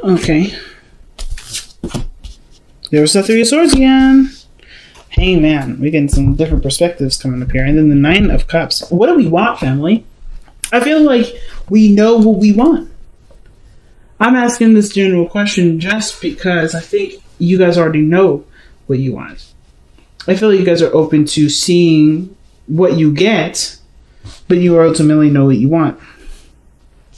Okay. There's the Three of Swords again. Hey, man. We're getting some different perspectives coming up here. And then the Nine of Cups. What do we want, family? I feel like we know what we want. I'm asking this general question just because I think you guys already know what you want. I feel like you guys are open to seeing what you get, but you ultimately know what you want.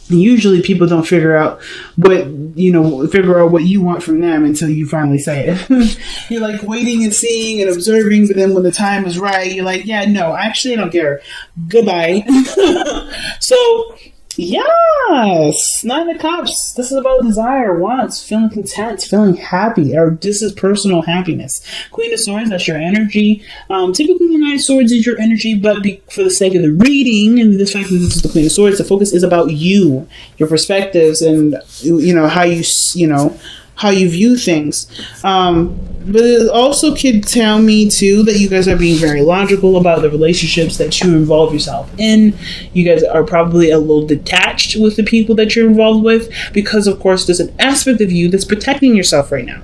Usually people don't figure out what you want from them until you finally say it. You're like waiting and seeing and observing, but then when the time is right, you're like, yeah, no, actually I don't care. Goodbye. So, yes, Nine of Cups. This is about desire, wants, feeling content, feeling happy, or this is personal happiness. Queen of Swords, that's your energy. Typically, the Nine of Swords is your energy, but for the sake of the reading and the fact that this is the Queen of Swords, the focus is about you, your perspectives, and how you view things. But it also could tell me too that you guys are being very logical about the relationships that you involve yourself in. You guys are probably a little detached with the people that you're involved with because, of course, there's an aspect of you that's protecting yourself right now.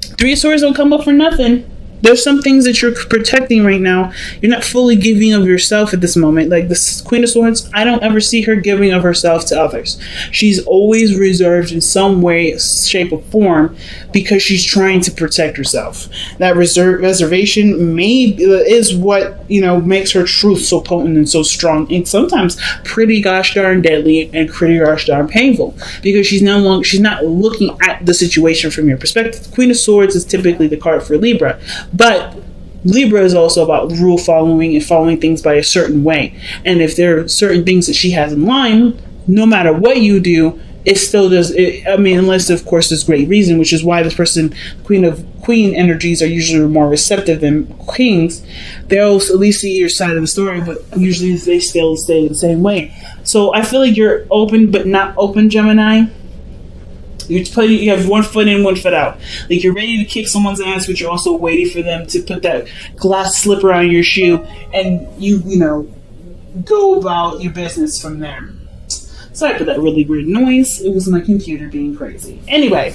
Three of Swords don't come up for nothing. There's some things that you're protecting right now. You're not fully giving of yourself at this moment. Like this Queen of Swords, I don't ever see her giving of herself to others. She's always reserved in some way, shape, or form because she's trying to protect herself. That reservation is what makes her truth so potent and so strong, and sometimes pretty gosh darn deadly and pretty gosh darn painful because she's not looking at the situation from your perspective. Queen of Swords is typically the card for Libra. But Libra is also about rule following and following things by a certain way. And if there are certain things that she has in line, no matter what you do, it still does. Unless, of course, there's great reason, which is why this person, Queen energies are usually more receptive than Kings. They'll at least see your side of the story, but usually they still stay the same way. So I feel like you're open but not open, Gemini. You have one foot in, one foot out. Like you're ready to kick someone's ass, but you're also waiting for them to put that glass slipper on your shoe, and you go about your business from there. Sorry for that really weird noise. It was my computer being crazy. Anyway,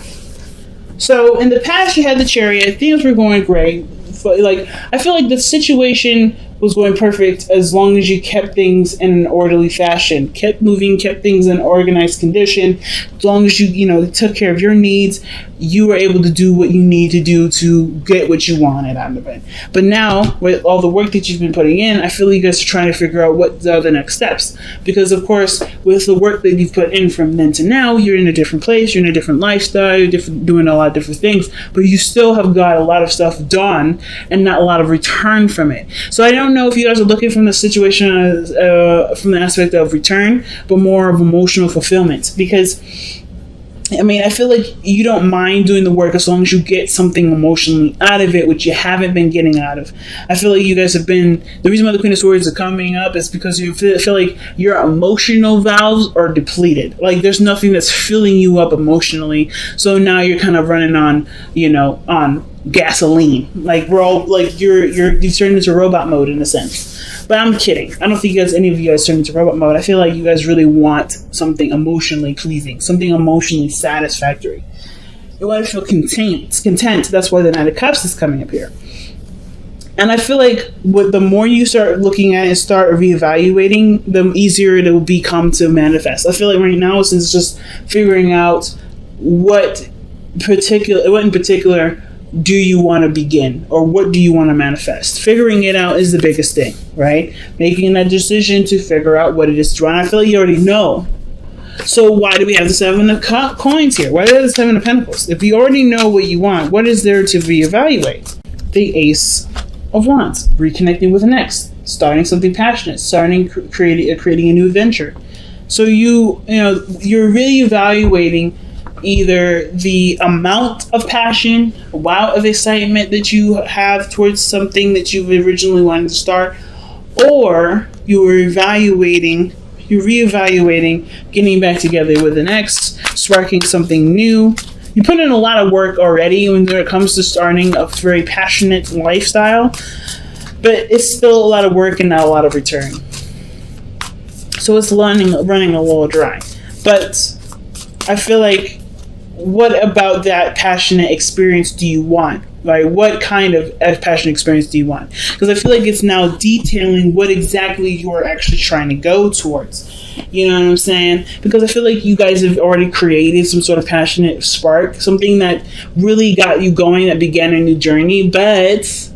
so in the past you had the Chariot. Things were going great. Like I feel like the situation was going perfect as long as you kept things in an orderly fashion, kept moving, kept things in organized condition. As long as you took care of your needs, you were able to do what you need to do to get what you wanted out of it. But now, with all the work that you've been putting in, I feel you guys are trying to figure out what are the next steps. Because, of course, with the work that you've put in from then to now, you're in a different place, you're in a different lifestyle, you're doing a lot of different things, but you still have got a lot of stuff done and not a lot of return from it. So I don't know if you guys are looking from the situation from the aspect of return, but more of emotional fulfillment. Because I feel like you don't mind doing the work as long as you get something emotionally out of it, which you haven't been getting out of. I feel like you guys have been, the reason why the Queen of Swords are coming up is because you feel like your emotional valves are depleted. Like there's nothing that's filling you up emotionally. So now you're kind of running on, on gasoline. Like we're all like you've turned into robot mode in a sense. But I'm kidding. I don't think any of you guys turned into robot mode. I feel like you guys really want something emotionally pleasing, something emotionally satisfactory. You want to feel content. That's why the Knight of Cups is coming up here. And I feel like the more you start looking at and start reevaluating, the easier it will become to manifest. I feel like right now, since just figuring out what in particular do you want to begin, or what do you want to manifest? Figuring it out is the biggest thing, right? Making that decision to figure out what it is to run. I feel like you already know. So why do we have the Seven of Coins here? Why do we have the Seven of Pentacles? If you already know what you want, what is there to reevaluate? The Ace of Wands, reconnecting with an ex, starting something passionate, creating a new adventure. So you're really evaluating either the amount of passion, wow of excitement that you have towards something that you originally wanted to start, or you're reevaluating getting back together with an ex, sparking something new. You put in a lot of work already when it comes to starting a very passionate lifestyle, but it's still a lot of work and not a lot of return. So it's running a little dry. But I feel like what about that passionate experience do you want? Right? What kind of passionate experience do you want? Because I feel like it's now detailing what exactly you're actually trying to go towards. You know what I'm saying? Because I feel like you guys have already created some sort of passionate spark, something that really got you going, that began a new journey, but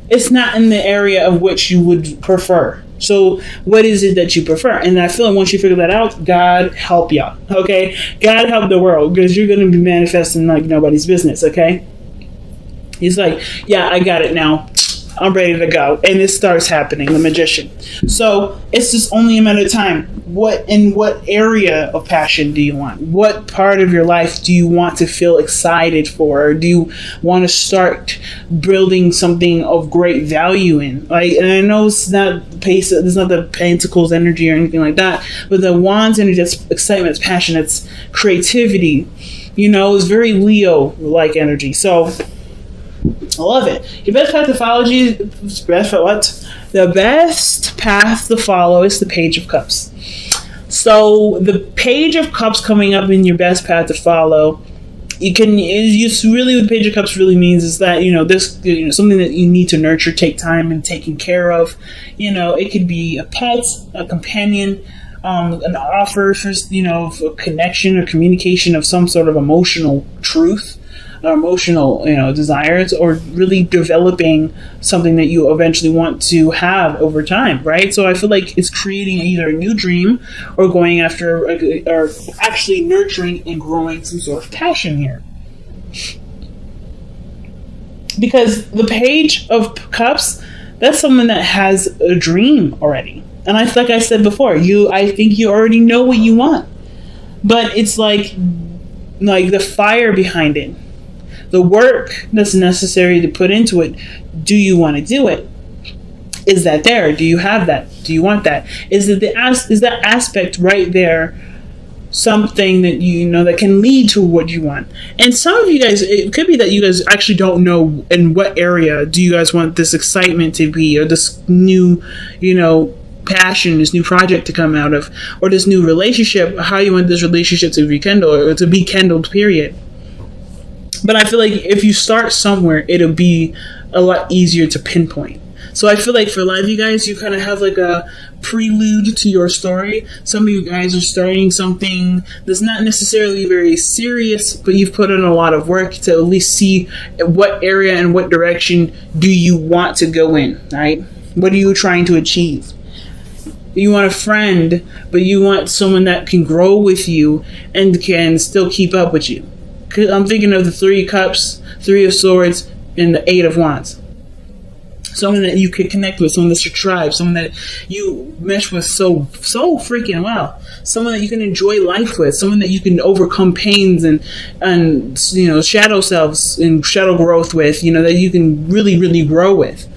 it's not in the area of which you would prefer. So what is it that you prefer? And I feel like once you figure that out, God help y'all. Okay? God help the world, because you're going to be manifesting like nobody's business. Okay? He's like, yeah, I got it now. I'm ready to go. And it starts happening, the magician. So it's just only a matter of time. What area of passion do you want? What part of your life do you want to feel excited for? Or do you want to start building something of great value in? Like, and I know it's not the pace, it's not the Pentacles energy or anything like that, but the Wands energy, that's excitement, it's passion, it's creativity. You know, it's very Leo-like energy. So I love it. Your best path to follow the best path to follow is the Page of Cups. So the Page of Cups coming up in your best path to follow, it's really what the Page of Cups really means is that, this, something that you need to nurture, take time and taking care of. It could be a pet, a companion, an offer for, a connection or communication of some sort of emotional truth, emotional, desires, or really developing something that you eventually want to have over time, right? So I feel like it's creating either a new dream or going after, or actually nurturing and growing some sort of passion here. Because the Page of Cups, that's someone that has a dream already. And like I said before, I think you already know what you want. But it's like the fire behind it, the work that's necessary to put into it. Do you want to do it? Is that there? Do you have that? Do you want that? Is that aspect right there something that that can lead to what you want? And some of you guys, it could be that you guys actually don't know in what area do you guys want this excitement to be, or this new, passion, this new project to come out of, or this new relationship, how you want this relationship to rekindle, or to be kindled, period. But I feel like if you start somewhere, it'll be a lot easier to pinpoint. So I feel like for a lot of you guys, you kind of have like a prelude to your story. Some of you guys are starting something that's not necessarily very serious, but you've put in a lot of work to at least see what area and what direction do you want to go in, right? What are you trying to achieve? You want a friend, but you want someone that can grow with you and can still keep up with you. I'm thinking of the 3 Cups, 3 of Swords, and the 8 of Wands. Someone that you could connect with, someone that's your tribe, someone that you mesh with so freaking well, someone that you can enjoy life with, someone that you can overcome pains and shadow selves and shadow growth with, that you can really, really grow with,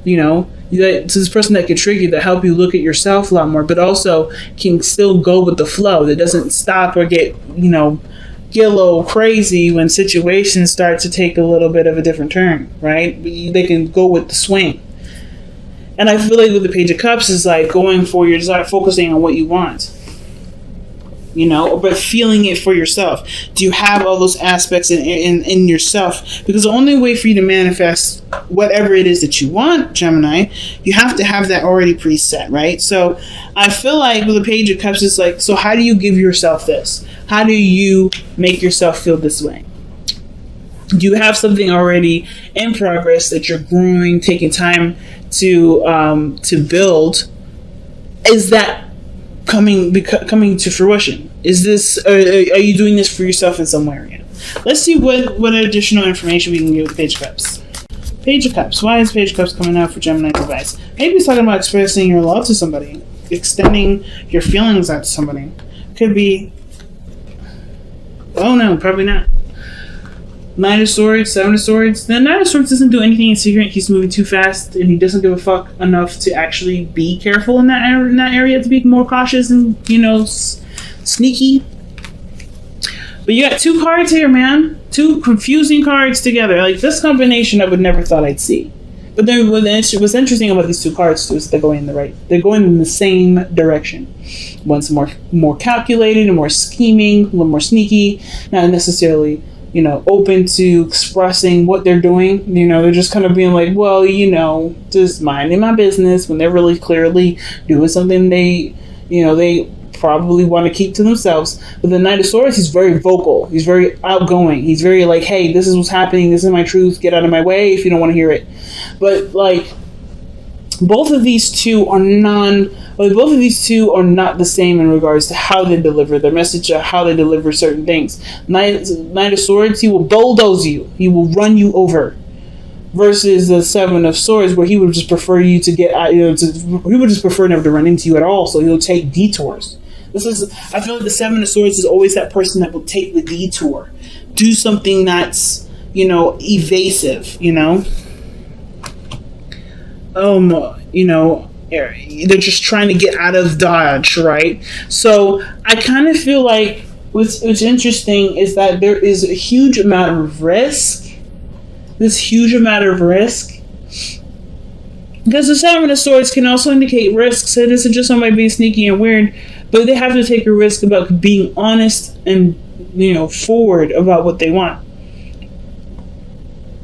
It's this person that can trigger you, that help you look at yourself a lot more, but also can still go with the flow, that doesn't stop or get a little crazy when situations start to take a little bit of a different turn, right? They can go with the swing. And I feel like with the Page of Cups is like going for your desire, focusing on what you want, but feeling it for yourself. Do you have all those aspects in yourself? Because the only way for you to manifest whatever it is that you want, Gemini, you have to have that already preset, right? So I feel like with the Page of Cups, it's like, so how do you give yourself this? How do you make yourself feel this way? Do you have something already in progress that you're growing, taking time to build? Is that coming to fruition? Is this are you doing this for yourself in some area? Let's see what additional information we can get with the Page of Cups. Page of Cups. Why is Page of Cups coming out for Gemini's advice? Maybe it's talking about expressing your love to somebody, extending your feelings out to somebody. Could be. Oh no, probably not. 9 of Swords, 7 of Swords. The 9 of Swords doesn't do anything in secret. He's moving too fast, and he doesn't give a fuck enough to actually be careful in that area, to be more cautious and sneaky. But you got 2 cards here, man. 2 confusing cards together. Like, this combination I would never thought I'd see. But then what's interesting about these two cards too is they're going in the same direction. One's more calculated and more scheming, a little more sneaky, not necessarily, open to expressing what they're doing. They're just kind of being like, well, just minding my business, when they're really clearly doing something they probably want to keep to themselves. But the Knight of Swords, he's very vocal. He's very outgoing. He's very like, hey, this is what's happening. This is my truth. Get out of my way if you don't want to hear it. But like, both of these two are not the same in regards to how they deliver their message or how they deliver certain things. Knight of Swords, he will bulldoze you. He will run you over. Versus the Seven of Swords, where he would just prefer you to get out, he would just prefer never to run into you at all, so he'll take detours. I feel like the Seven of Swords is always that person that will take the detour. Do something that's, evasive, they're just trying to get out of dodge, right? So I kind of feel like what's interesting is that there is a huge amount of risk. This huge amount of risk. Because the Seven of Swords can also indicate risks. It isn't just somebody being sneaky and weird, but they have to take a risk about being honest and, forward about what they want.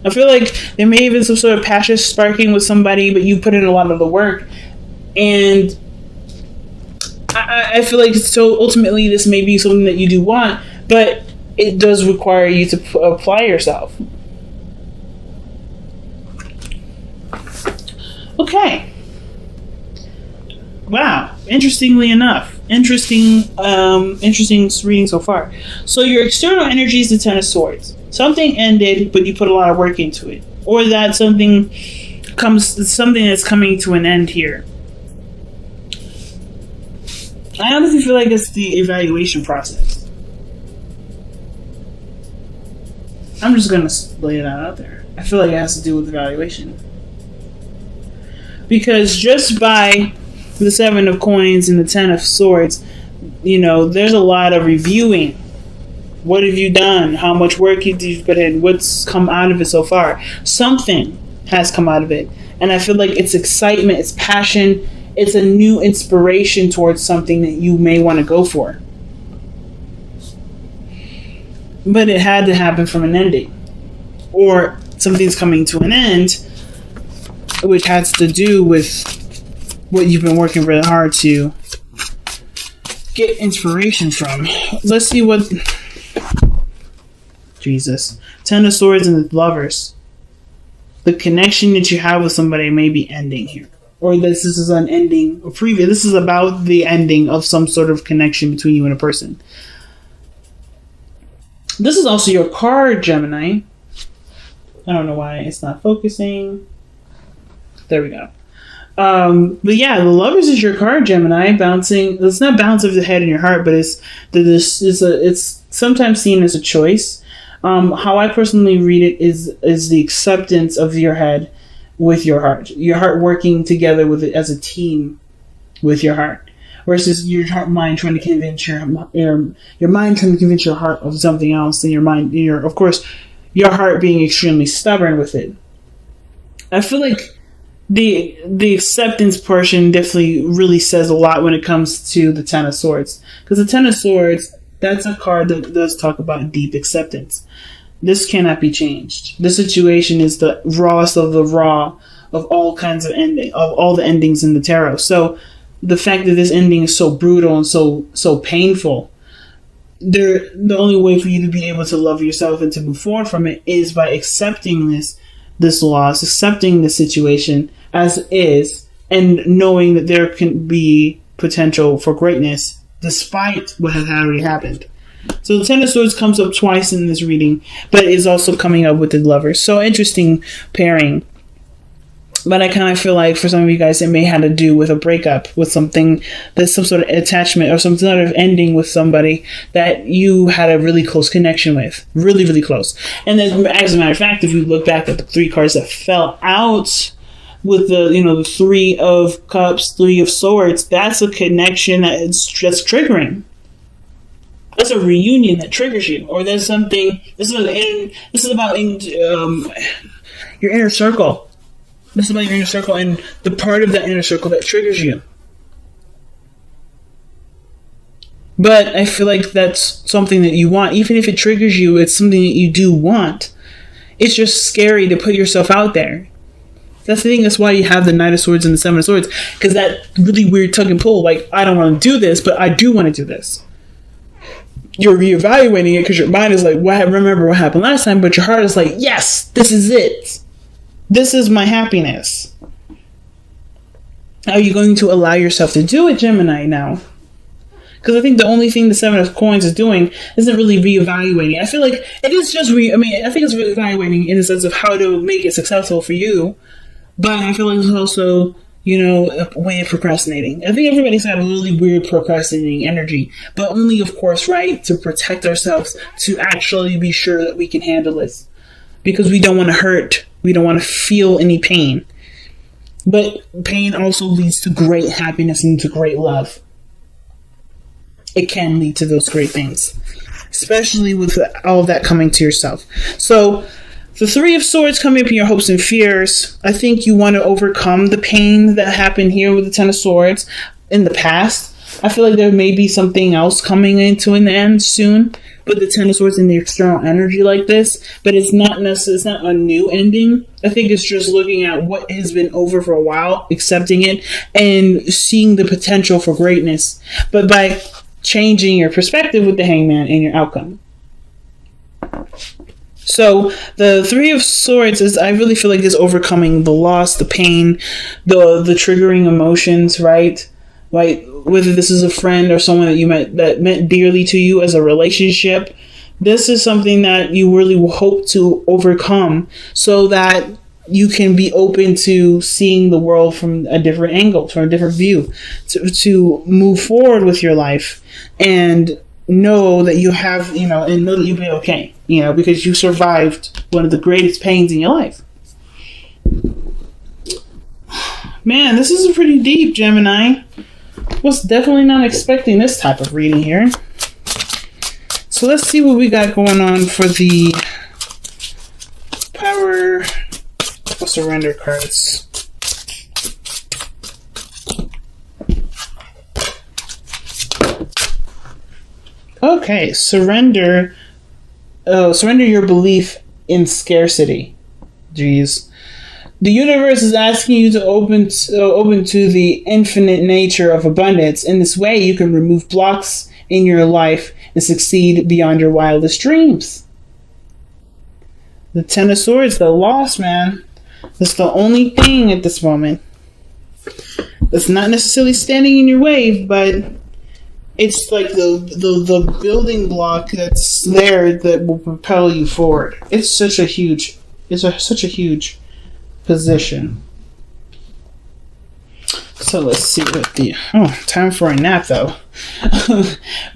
I feel like there may have been some sort of passion sparking with somebody, but you put in a lot of the work. And I feel like so ultimately this may be something that you do want, but it does require you to apply yourself. Okay. Wow. Interestingly enough. Interesting reading so far. So your external energy is the Ten of Swords. Something ended, but you put a lot of work into it. Or that something that's coming to an end here. I honestly feel like it's the evaluation process. I'm just going to lay it out there. I feel like it has to do with evaluation. Because just by the Seven of Coins and the Ten of Swords, there's a lot of reviewing. What have you done? How much work did you put in? What's come out of it so far? Something has come out of it. And I feel like it's excitement, it's passion, it's a new inspiration towards something that you may want to go for. But it had to happen from an ending. Or something's coming to an end, which has to do with what you've been working really hard to get inspiration from. Let's see what... Jesus. Ten of Swords and the Lovers. The connection that you have with somebody may be ending here. Or this is an ending, or previous. This is about the ending of some sort of connection between you and a person. This is also your card, Gemini. I don't know why it's not focusing. There we go. But yeah, the Lovers is your card, Gemini. Bouncing. It's not bounce of the head in your heart, but it's sometimes seen as a choice. How I personally read it is the acceptance of your head with your heart working together with it as a team with your heart, versus your mind trying to convince your mind trying to convince your heart of something else, and of course your heart being extremely stubborn with it. I feel like the acceptance portion definitely really says a lot when it comes to the Ten of Swords, because the Ten of Swords, that's a card that does talk about deep acceptance. This cannot be changed. This situation is the rawest of the raw of all kinds of all the endings in the tarot. So the fact that this ending is so brutal and so painful, the only way for you to be able to love yourself and to move forward from it is by accepting this loss, accepting the situation as is, and knowing that there can be potential for greatness despite what has already happened. So the Ten of Swords comes up twice in this reading, but is also coming up with the Lovers. So interesting pairing. But I kind of feel like for some of you guys, it may have to do with a breakup, with something that's some sort of attachment or some sort of ending with somebody that you had a really close connection with. Really, really close. And then, as a matter of fact, if you look back at the three cards that fell out with the Three of Cups, Three of Swords, that's a connection that's triggering. That's a reunion that triggers you, or there's something. This is about your inner circle. This is about your inner circle and the part of that inner circle that triggers you. But I feel like that's something that you want. Even if it triggers you, it's something that you do want. It's just scary to put yourself out there. That's the thing. That's why you have the Knight of Swords and the Seven of Swords. Because that really weird tug and pull. Like, I don't want to do this, but I do want to do this. You're reevaluating it because your mind is like, remember what happened last time? But your heart is like, yes, this is it. This is my happiness. Are you going to allow yourself to do it, Gemini, now? Because I think the only thing the Seven of Coins is doing isn't really reevaluating. I feel like it is just I think it's reevaluating in the sense of how to make it successful for you. But I feel like it's also, a way of procrastinating. I think everybody's got a really weird procrastinating energy. But only, of course, right, to protect ourselves, to actually be sure that we can handle this. Because we don't want to hurt. We don't want to feel any pain. But pain also leads to great happiness and to great love. It can lead to those great things, especially with all of that coming to yourself. So the Three of Swords coming up in your hopes and fears. I think you want to overcome the pain that happened here with the Ten of Swords in the past. I feel like there may be something else coming into an end soon with the Ten of Swords and the external energy like this, but it's not a new ending. I think it's just looking at what has been over for a while, accepting it, and seeing the potential for greatness. But by changing your perspective with the Hangman and your outcome. So the Three of Swords I really feel like is overcoming the loss, the pain, the triggering emotions, right? Like whether this is a friend or someone that you met that meant dearly to you as a relationship. This is something that you really hope to overcome so that you can be open to seeing the world from a different angle, from a different view, to move forward with your life and know that you have, and know that you'll be okay, because you survived one of the greatest pains in your life. Man, this is pretty deep, Gemini. Was definitely not expecting this type of reading here. So let's see what we got going on for the power surrender cards. Okay, surrender your belief in scarcity. Jeez. The universe is asking you to open to the infinite nature of abundance. In this way, you can remove blocks in your life and succeed beyond your wildest dreams. The Ten of Swords, the loss, man. That's the only thing at this moment that's not necessarily standing in your way, but it's like the building block that's there that will propel you forward. It's such a huge position. So let's see what time for a nap though.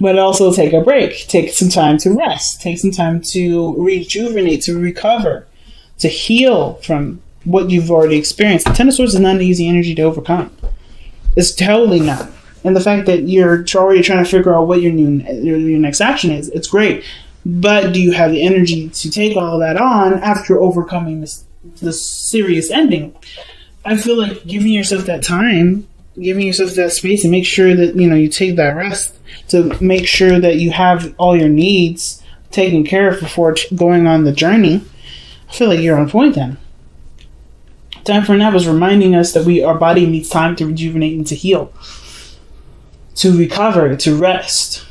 But also take a break. Take some time to rest. Take some time to rejuvenate, to recover, to heal from what you've already experienced. The Ten of Swords is not an easy energy to overcome. It's totally not. And the fact that you're already trying to figure out what your next action is, it's great. But do you have the energy to take all that on after overcoming this serious ending? I feel like giving yourself that time, giving yourself that space, and make sure that you take that rest to make sure that you have all your needs taken care of before going on the journey. I feel like you're on point then. Time for a nap is reminding us that our body needs time to rejuvenate and to heal, to recover, to rest.